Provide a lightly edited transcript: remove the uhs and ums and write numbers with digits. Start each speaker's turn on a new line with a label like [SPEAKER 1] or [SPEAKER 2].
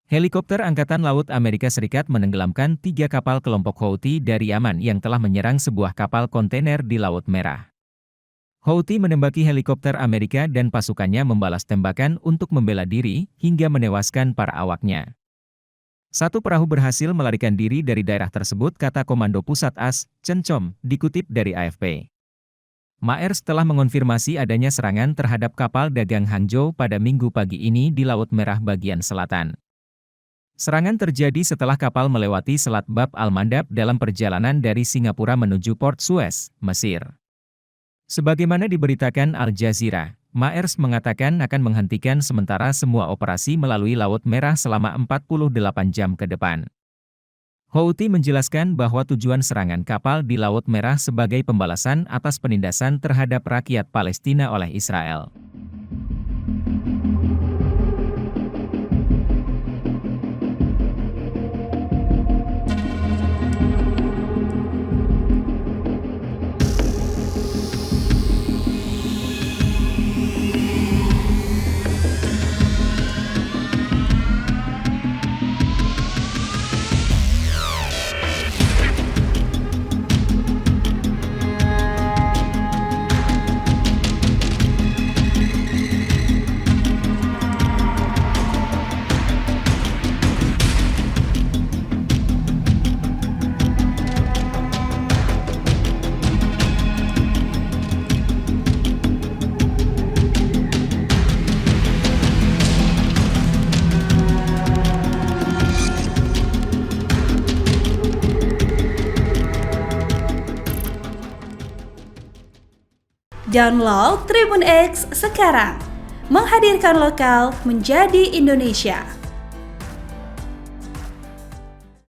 [SPEAKER 1] Helikopter Angkatan Laut Amerika Serikat menenggelamkan 3 kapal kelompok Houthi dari Yaman yang telah menyerang sebuah kapal kontainer di Laut Merah. Houthi menembaki helikopter Amerika dan pasukannya membalas tembakan untuk membela diri, hingga menewaskan para awaknya. Satu perahu berhasil melarikan diri dari daerah tersebut, kata Komando Pusat AS, Cencom, dikutip dari AFP. Maersk telah mengonfirmasi adanya serangan terhadap kapal dagang Hangzhou pada Minggu pagi ini di Laut Merah bagian selatan. Serangan terjadi setelah kapal melewati Selat Bab al-Mandab dalam perjalanan dari Singapura menuju Port Suez, Mesir. Sebagaimana diberitakan Al Jazeera, Maersk mengatakan akan menghentikan sementara semua operasi melalui Laut Merah selama 48 jam ke depan. Houthi menjelaskan bahwa tujuan serangan kapal di Laut Merah sebagai pembalasan atas penindasan terhadap rakyat Palestina oleh Israel.
[SPEAKER 2] Download Tribun X sekarang, menghadirkan lokal menjadi Indonesia.